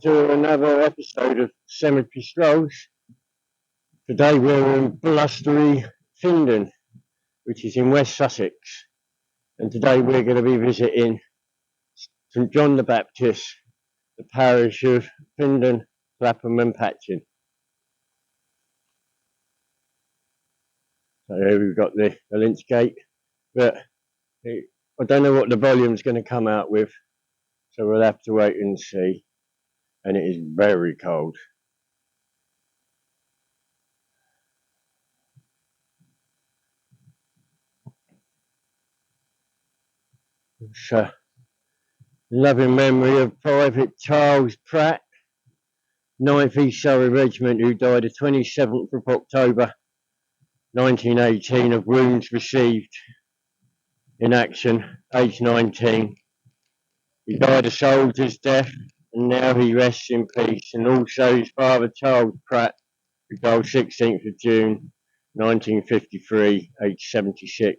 to another episode of Cemetery Strolls. Today we're in blustery Findon, which is in West Sussex, and today we're going to be visiting St John the Baptist, the parish of Findon, Clapham and Patching. So here we've got the lynch gate, but I don't know what the volume's going to come out with, so we'll have to wait and see. And it is very cold. It's a loving memory of Private Charles Pratt, 9th East Surrey Regiment, who died the 27th of October 1918 of wounds received in action, aged 19. He died a soldier's death, and now he rests in peace. And also his father, Charles Pratt, who died 16th of June 1953, aged 76.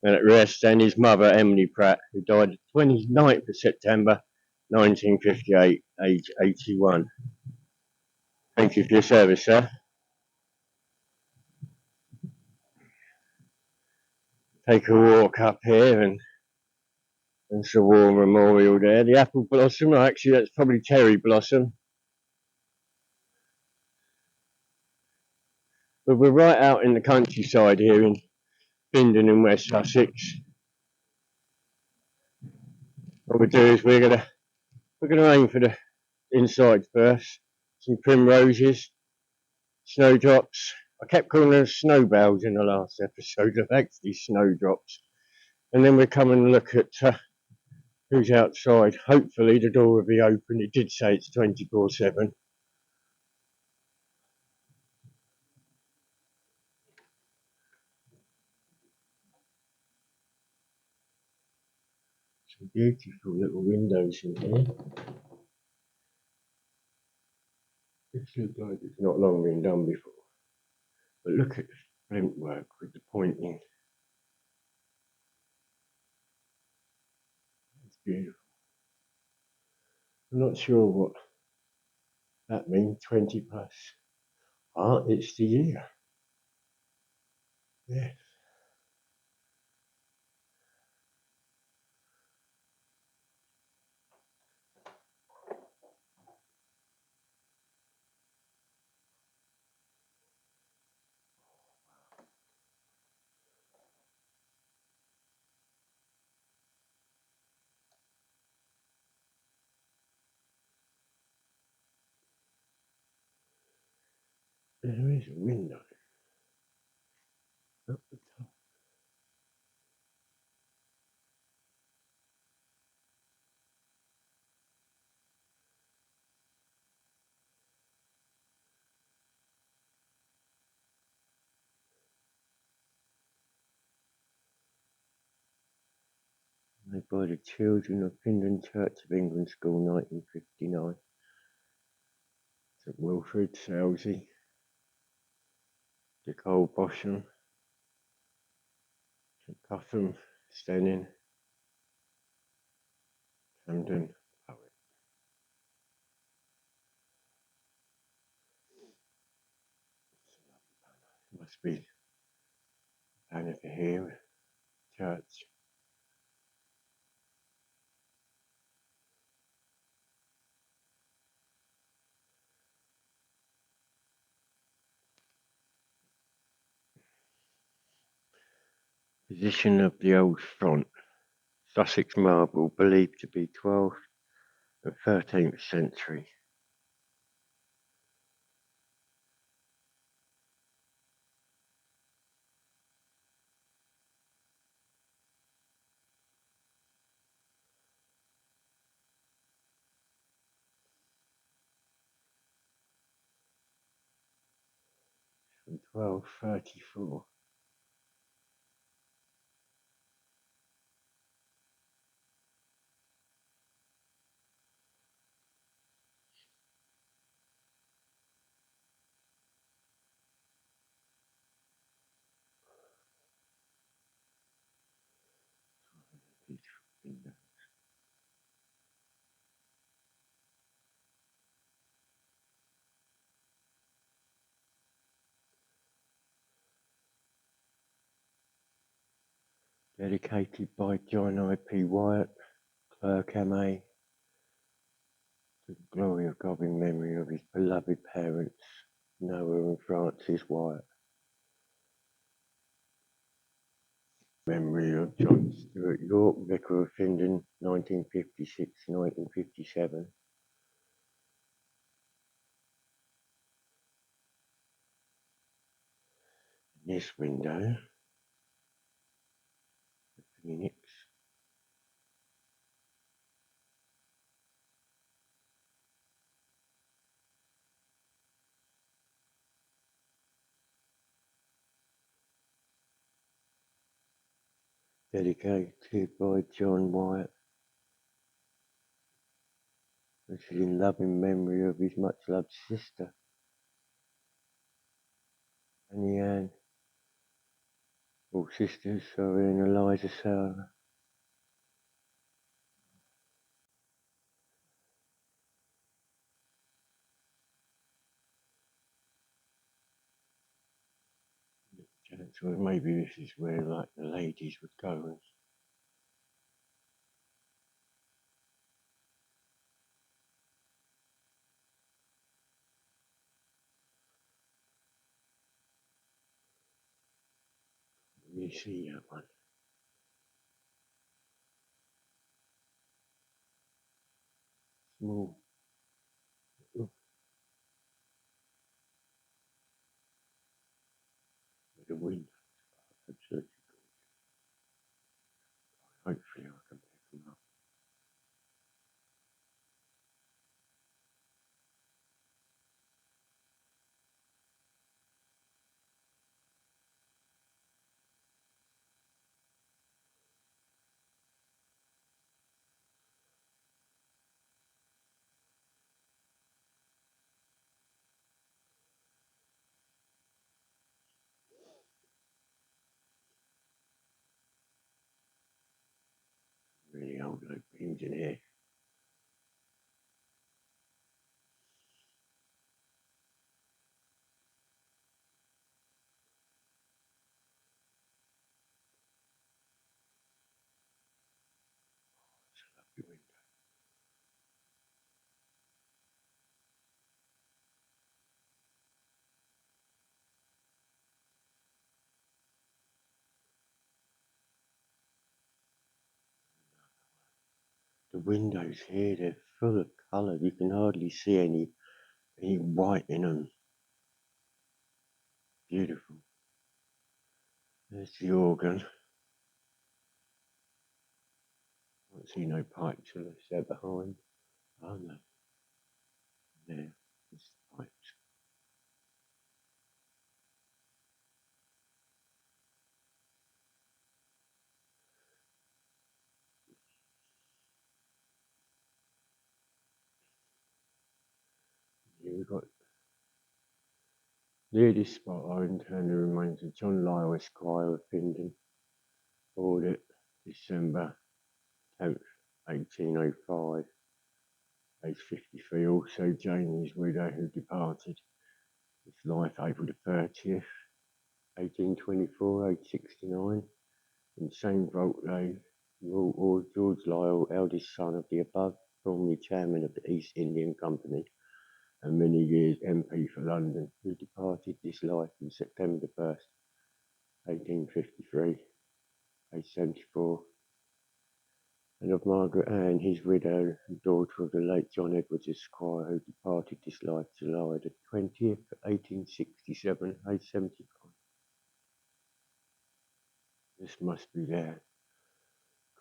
And at rest, and his mother, Emily Pratt, who died 29th of September 1958, age 81. Thank you for your service, sir. Take a walk up here, and there's a war memorial there. The apple blossom, actually that's probably cherry blossom. But we're right out in the countryside here in Findon in West Sussex. What we'll do is we're gonna aim for the inside first. Some primroses, snowdrops. I kept calling them snowbells in the last episode, of actually snowdrops. And then we'll come and look at who's outside. Hopefully the door will be open. It did say it's 24/7. Some beautiful little windows in here. This looks like it's not long been done before. But look at the flint work with the pointing. It's beautiful. I'm not sure what that means, 20 plus. Ah, it's the year. Yes. There is a window up the top. Made by the children of Findon Church of England School, 1959. St Wilfrid, Selsey, Dick Old Bosham, St Cutham, Stenning, Camden, Poet. Must be banner for here, church. Position of the old front. Sussex marble, believed to be 12th and 13th century. From 1234. Beautiful windows. Dedicated by John I.P. Wyatt, Clerk M.A. to the glory of God in memory of his beloved parents, Noah and Francis Wyatt. Memory of John Stuart York, Vicar of Findon, 1956-1957. This window, the Phoenix. Dedicated by John Wyatt, which is in loving memory of his much loved sister, Annie Ann, or sisters, sorry, and Eliza Sarah. So maybe this is where like the ladies would go and you see that one. Small. With the windows. Absolutely. Hopefully I can pick them up. Really old oak beams in here. It's a lovely window. The windows here, they're full of colour. You can hardly see any white in them. Beautiful. There's the organ. I don't see no pipes unless they're behind. Oh no. There. There's the pipes. Here we've got near this spot are interned the remains of John Lyle, Esquire of Findon. Audit December 10th, 1805. Age 53. Also Jane, his widow, who departed this life April the 30th, 1824, age 69. In same vault lay Lord George Lyle, eldest son of the above, formerly chairman of the East Indian Company and many years MP for London, who departed this life on September the 1st, 1853, age 74. And of Margaret Ann, his widow, and daughter of the late John Edwards Esquire, who departed this life July the 20th, 1867, age 75. This must be their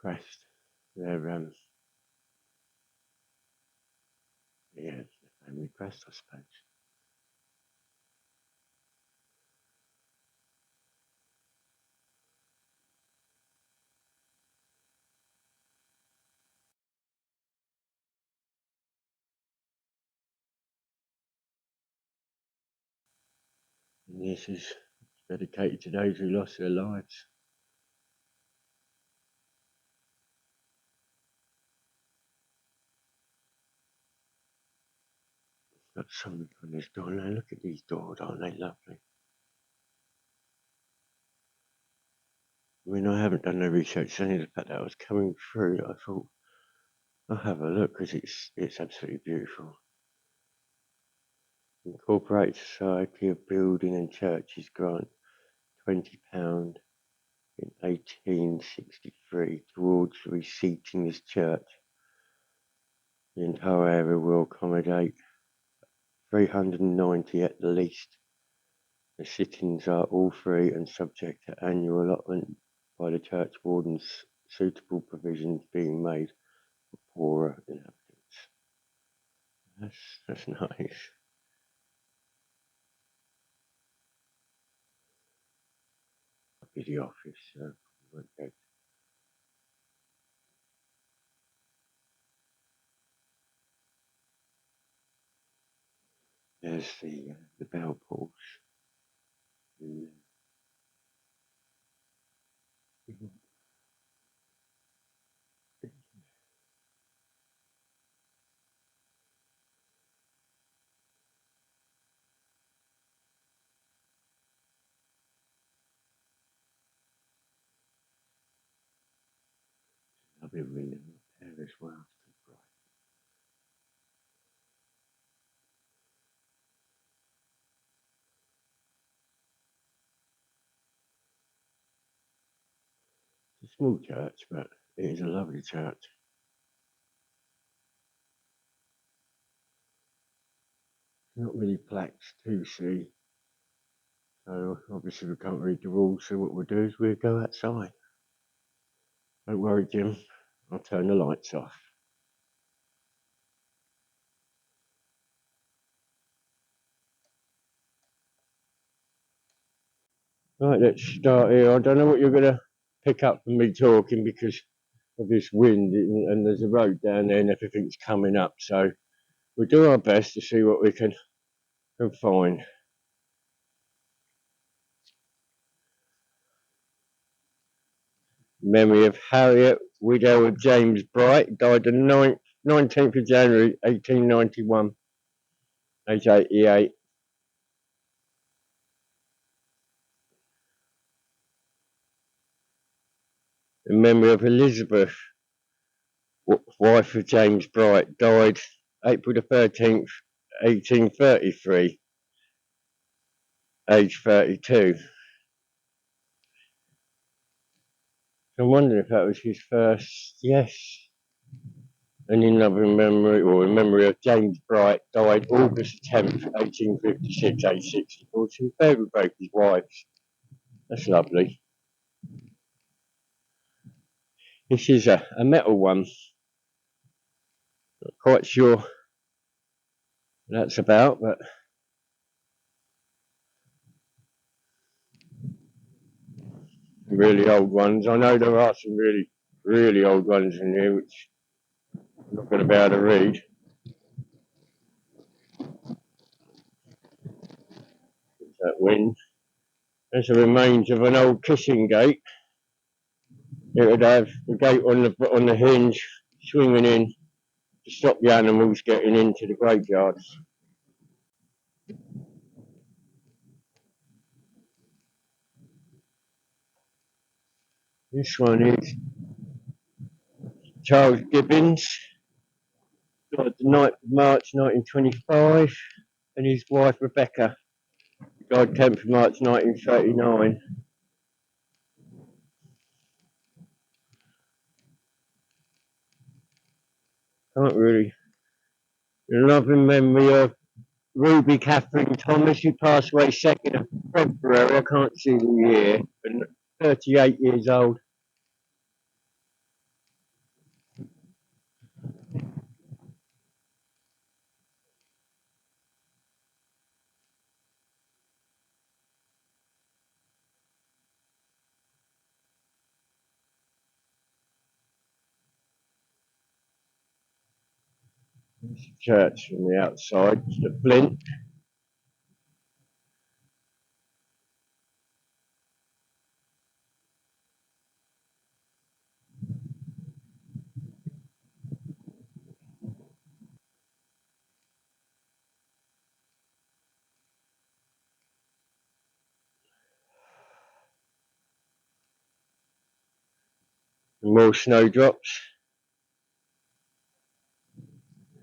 crest, their yeah, their family crest, I suppose. And this is dedicated to those who lost their lives. Got something on this door now. Look at these doors, aren't they lovely? I mean, I haven't done no research. It's only the fact that I was coming through that I thought I'll have a look because it's absolutely beautiful. Incorporated Society of Building and Churches grant £20 in 1863 towards reseating this church. The entire area will accommodate 390 at the least. The sittings are all free and subject to annual allotment by the church wardens, suitable provisions being made for poorer inhabitants. That's nice. That'll be the office, so won't go. There's the bell pulse. I'll be reading there as well. It's a small church, but it is a lovely church. Not many plaques to see, so obviously we can't read the rules, so what we'll do is we'll go outside. Don't worry, Jim, I'll turn the lights off. Right, let's start here. I don't know what you're going to pick up from me talking because of this wind, and there's a road down there and everything's coming up, so we'll do our best to see what we can find. Memory of Harriet, widow of James Bright, died the 19th of January 1891, age 88. In memory of Elizabeth, wife of James Bright, died April the 13th, 1833, age 32. So I'm wondering if that was his first, yes. And in memory, or in memory of James Bright, died August 10th, 1856, age 64. So he buried both his wives. That's lovely. This is a metal one. Not quite sure what that's about, but really old ones. I know there are some really, really old ones in here, which I'm not going to be able to read. That wind. There's the remains of an old kissing gate. It would have the gate on the hinge swinging in to stop the animals getting into the graveyards. This one is Charles Gibbons, died the 9th of March 1925, and his wife Rebecca died 10th of March 1939. Can't really. In loving memory of Ruby Catherine Thomas, who passed away 2nd of February, I can't see the year, but 38 years old. There's the church from the outside, it's the flint. More snowdrops.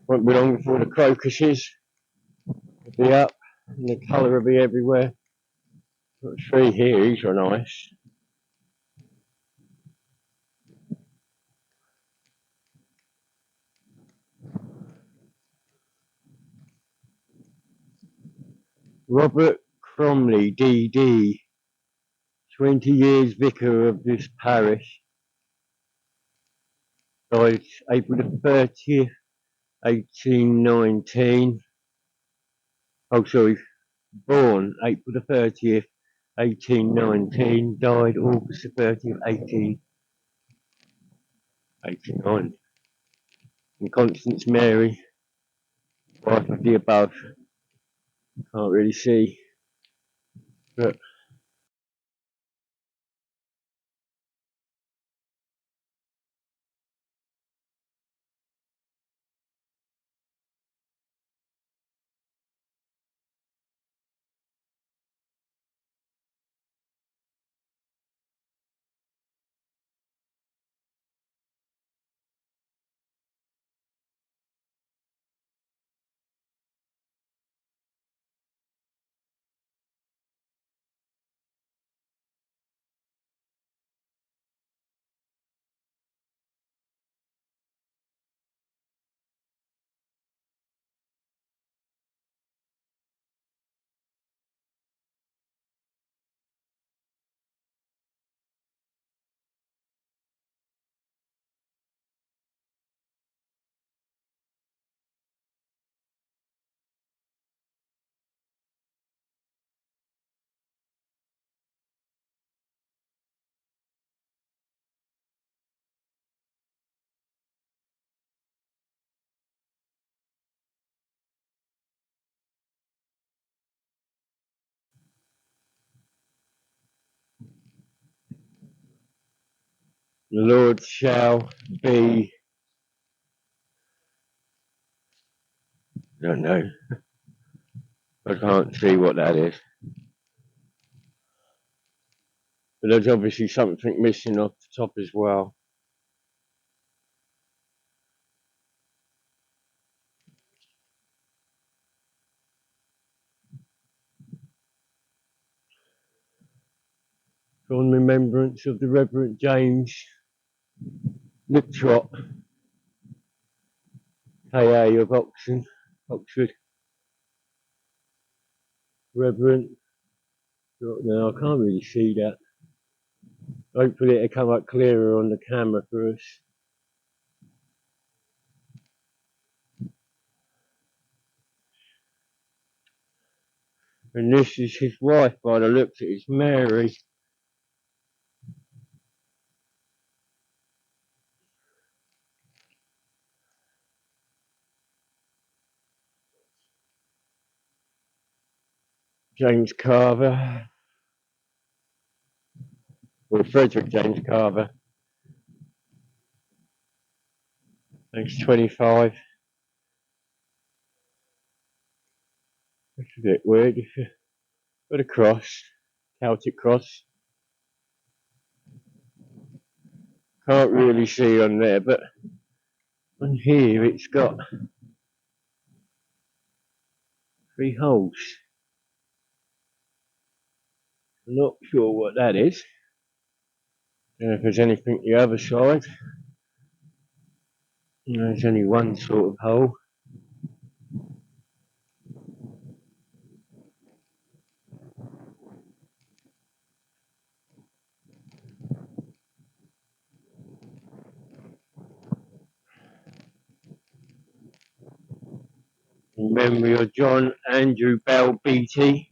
Won't be long before the crocuses will be up and the colour will be everywhere. Got a tree here, these are nice. Robert Cromley, DD, 20 years vicar of this parish. Died April the 30th, 1819. Oh, sorry, born April the 30th, 1819. Died August the 30th, 1889. And Constance Mary, wife of the above. Can't really see, but the Lord shall be, I don't know, I can't see what that is. But there's obviously something missing off the top as well. On remembrance of the Reverend James Liptrot, KA of Oxford. Reverend, no, I can't really see that. Hopefully it'll come up clearer on the camera for us. And this is his wife by the looks of it, it's Mary. James Carver, or Frederick James Carver. Age 25. That's a bit weird. If you got a cross, Celtic cross. Can't really see on there, but on here it's got 3 holes. I'm not sure what that is. Don't know if there's anything the other side. There's only one sort of hole. In memory of John Andrew Bell Beattie,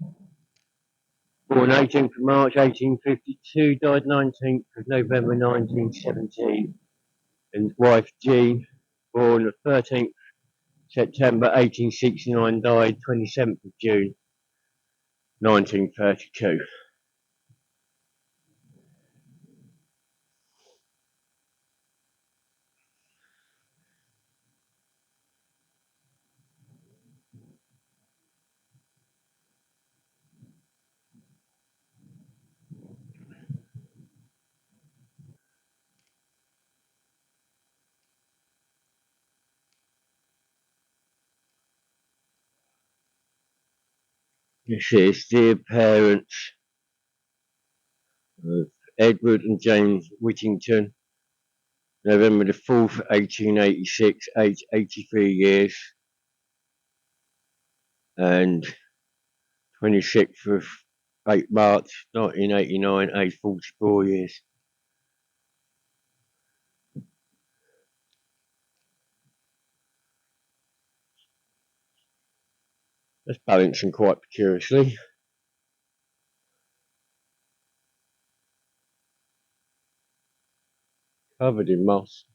born 18th of March 1852, died 19th of November 1917. And his wife Jean, born the 13th September 1869, died 27th of June 1932. This is dear parents of Edward and James Whittington, November the 4th, 1886, aged 83 years, and 26th of March 1989, aged 44 years. That's balancing quite precariously. Covered in moss.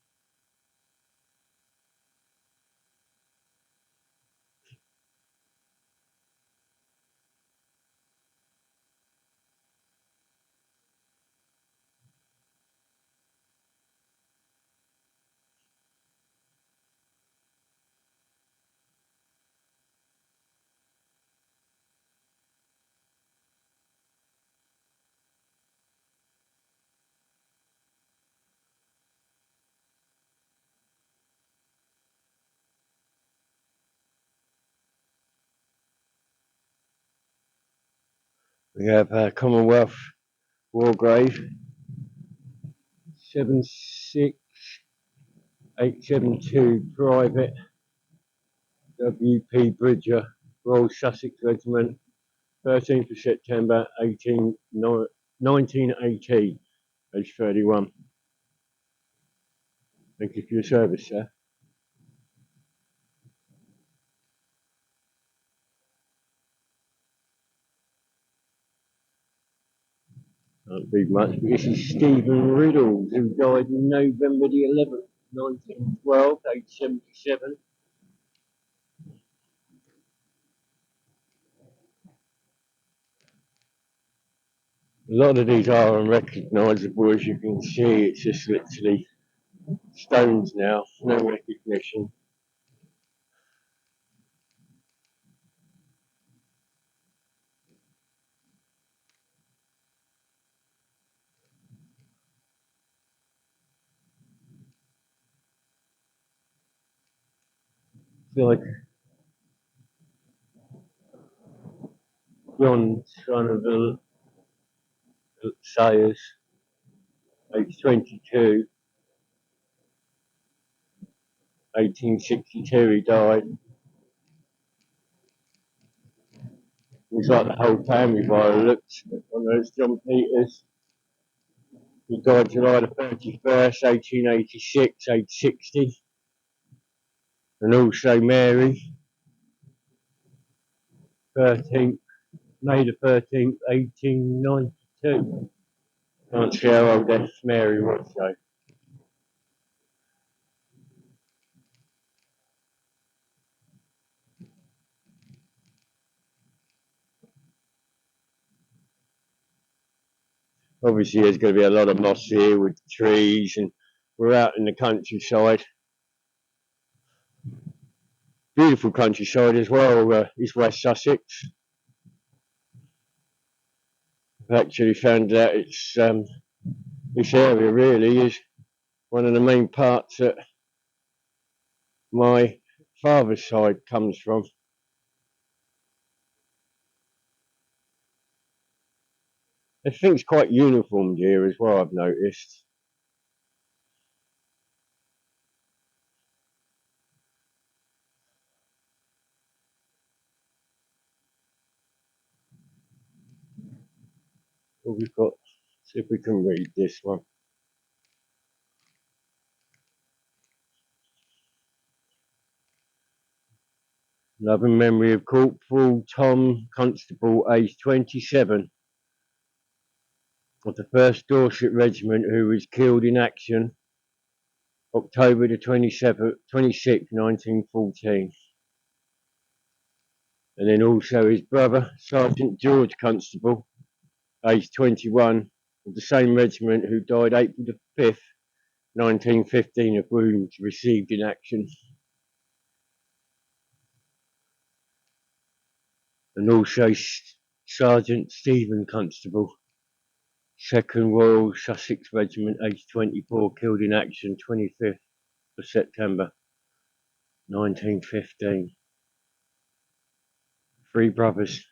We have Commonwealth War Grave, 76872 Private W.P. Bridger, Royal Sussex Regiment, 13th of September 1980, age 31. Thank you for your service, sir. Can't read much, but this is Stephen Riddles, who died November the 11th, 1912, age 77. A lot of these are unrecognisable, as you can see. It's just literally stones now, no recognition. It's like John, son of the Sayers, age 22, 1862 he died. He's like the whole family by the looks. One of those John Peters. He died July the 31st, 1886, age 60. And also Mary, 13th, May the 13th, 1892. Can't see how old that Mary was though. Obviously there's going to be a lot of moss here with trees, and we're out in the countryside. Beautiful countryside as well, is West Sussex. I've actually found out this area really is one of the main parts that my father's side comes from. Everything's quite uniformed here as well, I've noticed. Well, we've got, see if we can read this one. Loving memory of Corporal Tom Constable, aged 27, of the 1st Dorset Regiment, who was killed in action October the 26th, 1914. And then also his brother, Sergeant George Constable, aged 21, of the same regiment, who died April the 5th, 1915, of wounds received in action. And also Sergeant Stephen Constable, 2nd Royal Sussex Regiment, aged 24, killed in action 25th of September 1915. 3 brothers.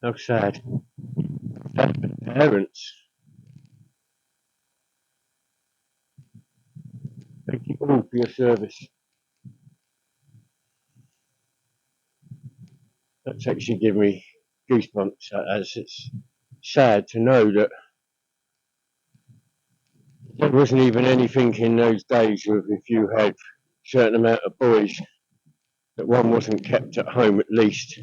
How sad. Parents. Thank you all for your service. That's actually given me goosebumps, as it's sad to know that there wasn't even anything in those days with if you had a certain amount of boys that one wasn't kept at home at least.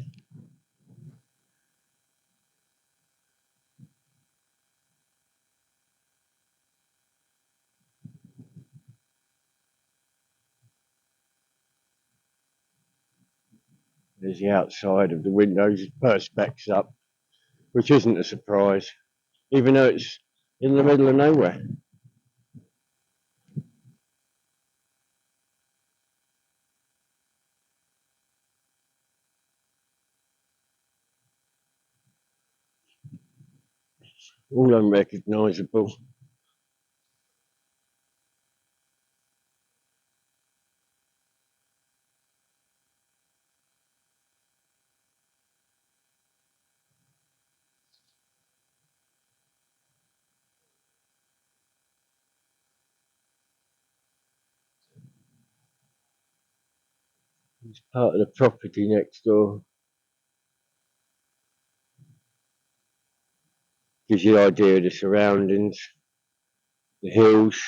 There's the outside of the windows, perspex up, which isn't a surprise, even though it's in the middle of nowhere. All unrecognisable. It's part of the property next door. Gives you the idea of the surroundings, the hills.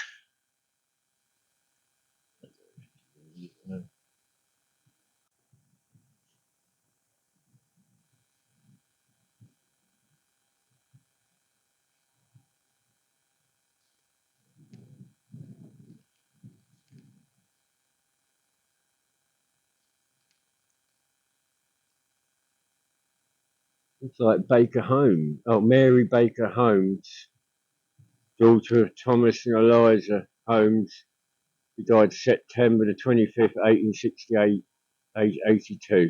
It's like Baker Holmes. Oh, Mary Baker Holmes, daughter of Thomas and Eliza Holmes, who died September the 25th, 1868, age 82.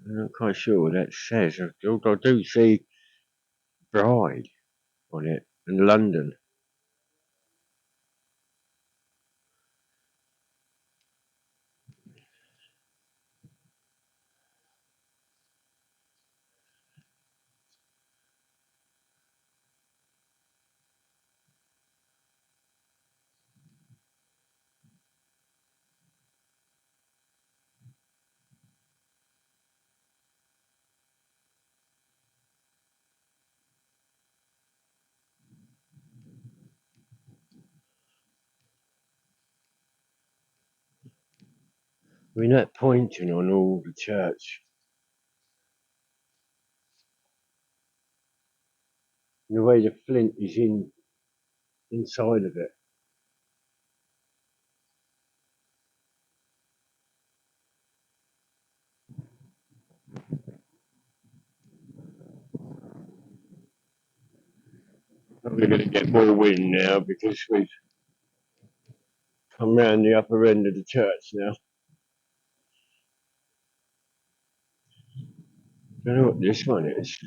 I'm not quite sure what that says. I do see Bride on it in London. I mean, that pointing on all the church, and the way the flint is inside of it. We're going to get more wind now because we've come round the upper end of the church now. I don't know what this one is.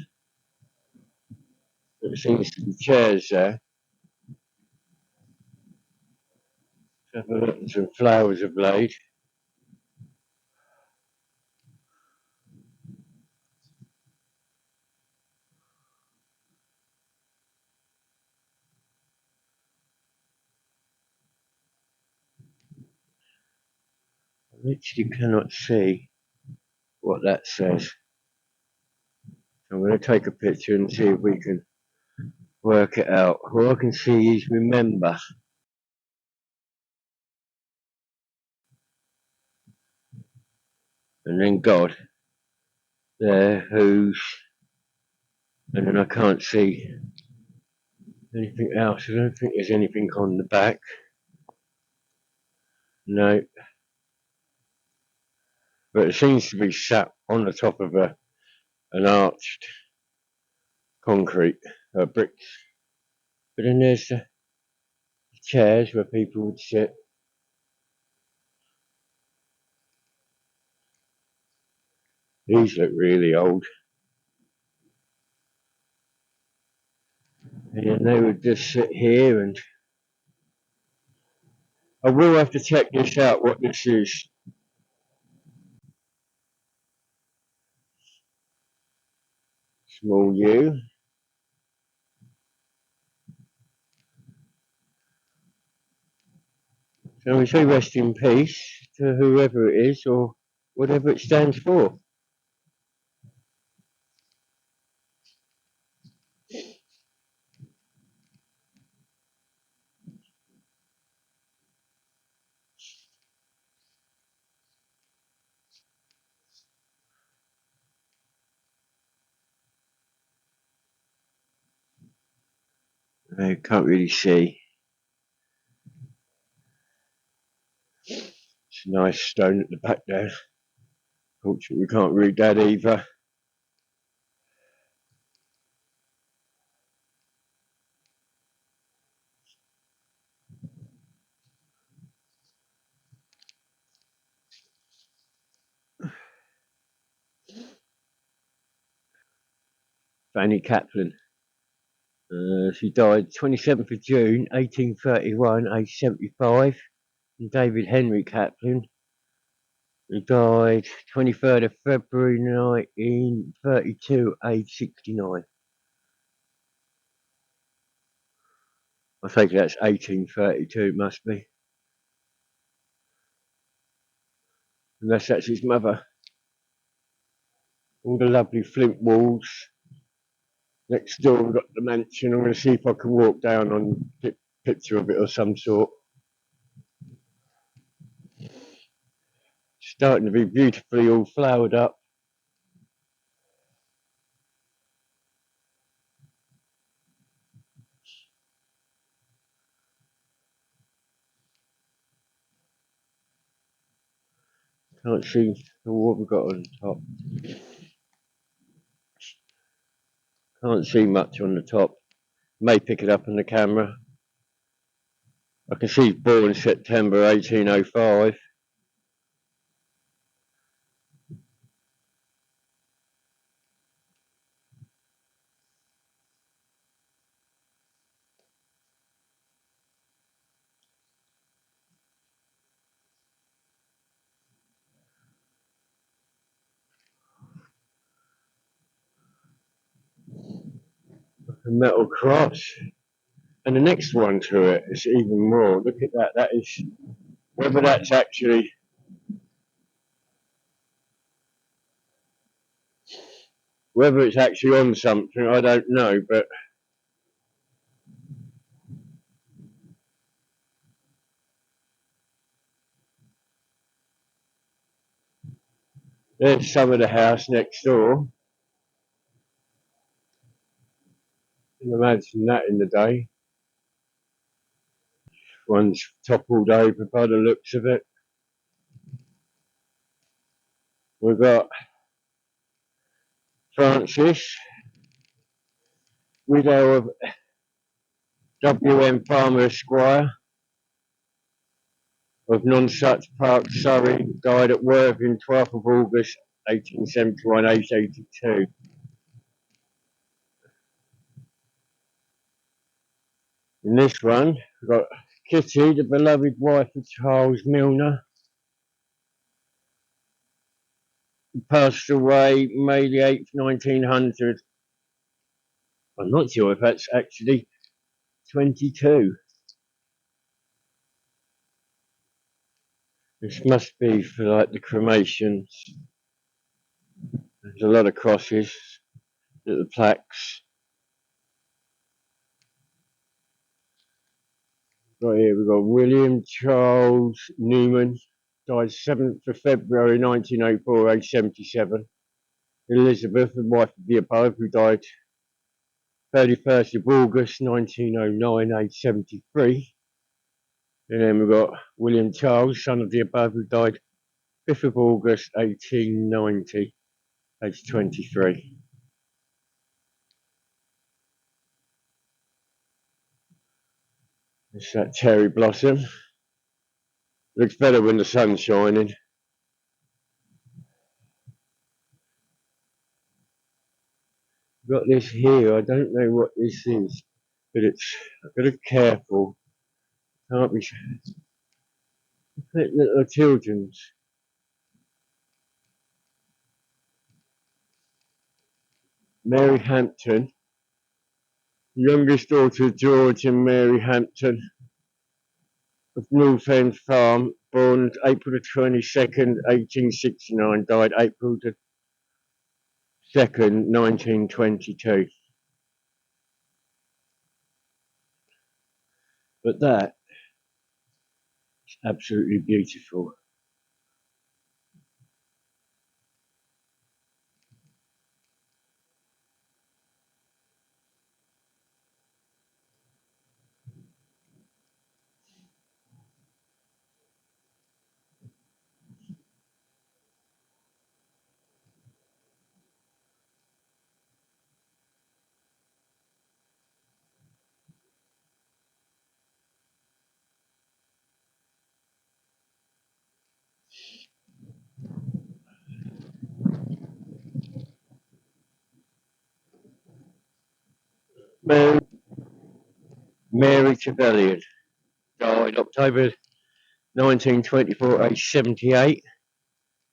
There seems to be chairs there. Some flowers are laid. I literally cannot see what that says. I'm going to take a picture and see if we can work it out. All I can see is remember. And then God. There, who's. And then I can't see anything else. I don't think there's anything on the back. No. But it seems to be sat on the top of an arched concrete bricks. But then there's the chairs where people would sit. These look really old. And they would just sit here, and I will have to check this out, what this is. Small U. So we say rest in peace to whoever it is or whatever it stands for. I can't really see. It's a nice stone at the back there. Fortunately, we can't read that either. Fanny Kaplan. She died 27th of June 1831, aged 75. And David Henry Kaplan, who died 23rd of February 1932, aged 69. I think that's 1832, must be. Unless that's his mother. All the lovely flint walls. Next door we've got the mansion. I'm going to see if I can walk down on a picture of it or some sort. Starting to be beautifully all flowered up. Can't see what we've got on top. Can't see much on the top. May pick it up on the camera. I can see born September 1805. A metal cross. And the next one to it is even more. Look at that. That is, whether that's actually, whether it's actually on something, I don't know, but there's some of the house next door. You can imagine that in the day. One's toppled over by the looks of it. We've got Francis, widow of W.M. Palmer Esquire of Nonsuch Park, Surrey, died at Worthing 12th of August 1871, aged 82. In this one, we've got Kitty, the beloved wife of Charles Milner, who passed away May the 8th, 1900. I'm not sure if that's actually 22. This must be for like the cremations. There's a lot of crosses at the plaques. Right here we've got William Charles Newman, died 7th of February 1904, aged 77. Elizabeth, the wife of the above, who died 31st of August 1909, aged 73. And then we've got William Charles, son of the above, who died 5th of August 1890, aged 23. It's that cherry blossom. Looks better when the sun's shining. got this here. I don't know what this is, but it's I've got to be careful. Can't be little children's. Mary Hampton, youngest daughter of George and Mary Hampton of North End Farm, born April the 22nd, 1869, died April the 2nd, 1922. But that is absolutely beautiful. Mary Trevelyan died October 1924, aged 78,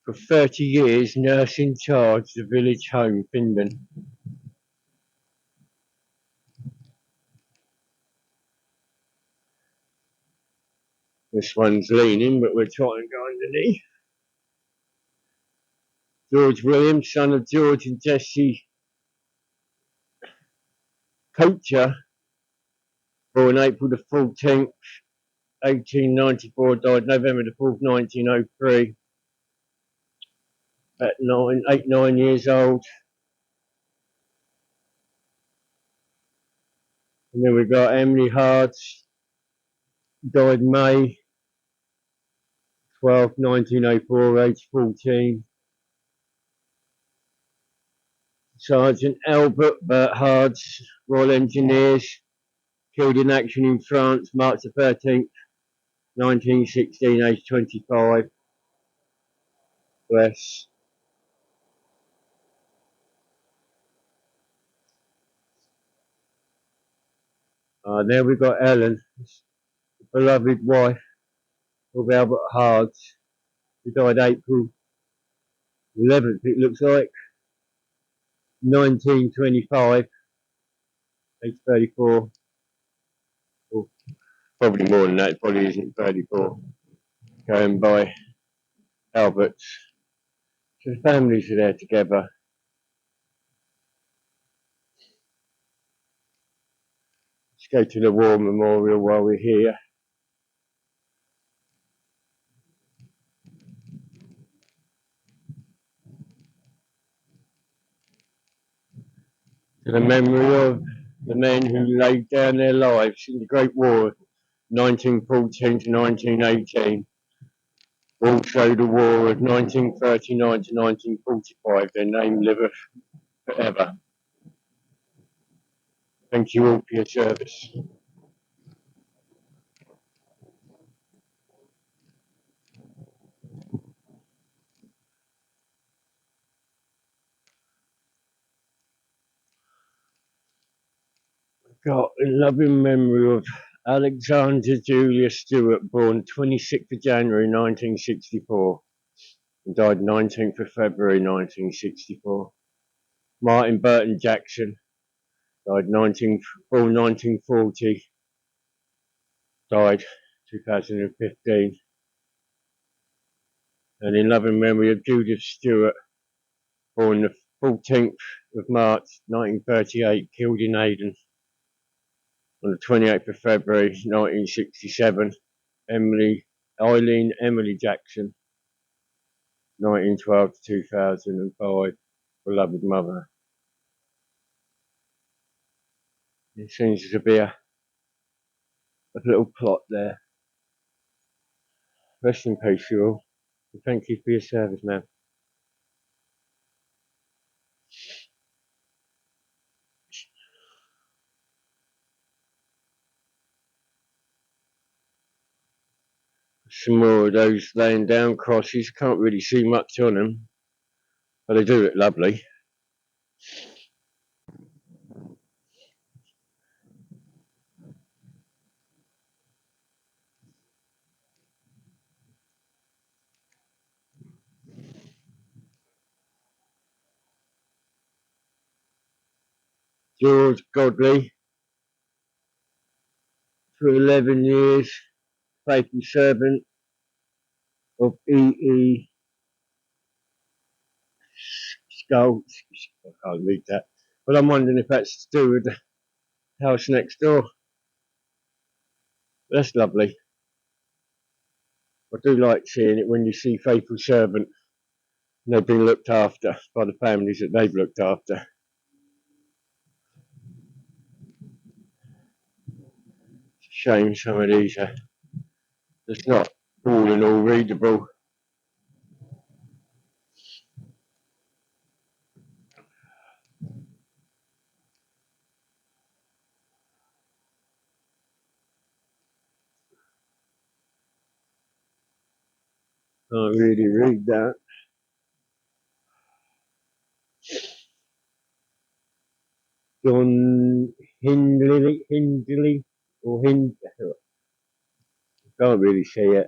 for 30 years nurse in charge the village home, Findon. This one's leaning, but we're trying to go underneath. George William, son of George and Jessie Coacher, born April the 14th, 1894, died November the 4th, 1903, at 9 years old. And then we've got Emily Hards, died May 12th, 1904, age 14. Sergeant Albert Hards, Royal Engineers, killed in action in France, March the 13th, 1916, age 25. Bless. There we've got Ellen, beloved wife of Albert Hards, who died April 11th, it looks like, 1925, age 34. Or probably more than that, it probably isn't 34. Going by Albert's. So the families are there together. Let's go to the War Memorial while we're here. To the memory of the men who laid down their lives in the Great War, 1914 to 1918. Also the war of 1939 to 1945. Their name liveth forever. Thank you all for your service. Got in loving memory of Alexander Julius Stewart, born 26th of January 1964 and died 19th of February 1964. Martin Burton Jackson, born 1940, died 2015. And in loving memory of Judith Stewart, born the 14th of March 1938, killed in Aden. On the 28th of February 1967, Eileen Emily Jackson, 1912 to 2005, beloved mother. It seems to be a little plot there. Rest in peace, you all. And thank you for your service, man. Some more of those laying down crosses. Can't really see much on them, but they do look lovely. George Godley for 11 years, faithful servant of E.E. Skull. I can't read that, but I'm wondering if that's to do with the house next door. That's lovely. I do like seeing it when you see faithful servant and they've been looked after by the families that they've looked after. It's a shame some of these are just not all in all readable. Can't really read that. John Hindley, or Hind. Can't really see it.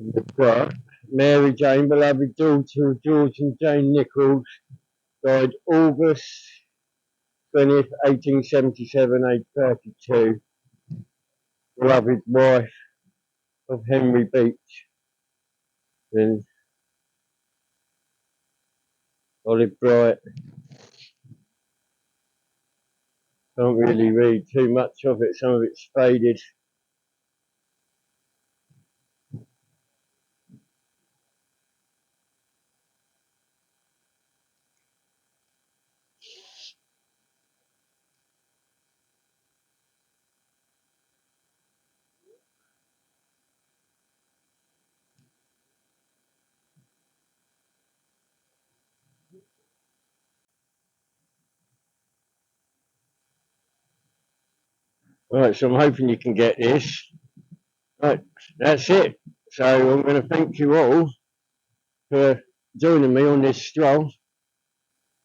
We've got Mary Jane, beloved daughter of George and Jane Nichols, died August 20th, 1877, aged 32. Beloved wife of Henry Beach and Olive Bright. Can't really read too much of it, some of it's faded. Right, so I'm hoping you can get this. Right, that's it. So I'm going to thank you all for joining me on this stroll.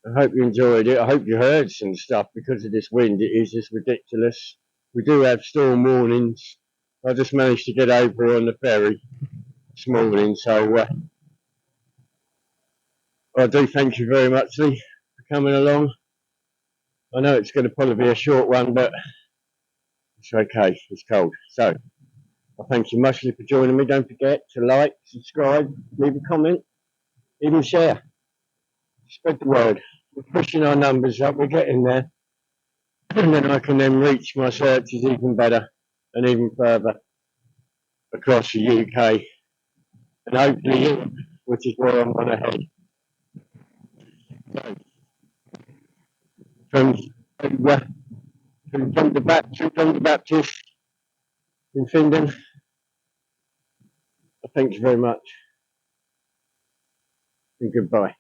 I hope you enjoyed it. I hope you heard some stuff because of this wind. It is just ridiculous. We do have storm warnings. I just managed to get over on the ferry this morning, so I do thank you very much, Lee, for coming along. I know it's going to probably be a short one, but it's okay. It's cold. So I thank you muchly for joining me. Don't forget to like, subscribe, leave a comment, even share. Spread the word. We're pushing our numbers up. We're getting there. And then I can then reach my searches even better and even further across the UK and hopefully Europe, which is where I'm going to head. So, from John the Baptist in Findon, thank you very much and goodbye.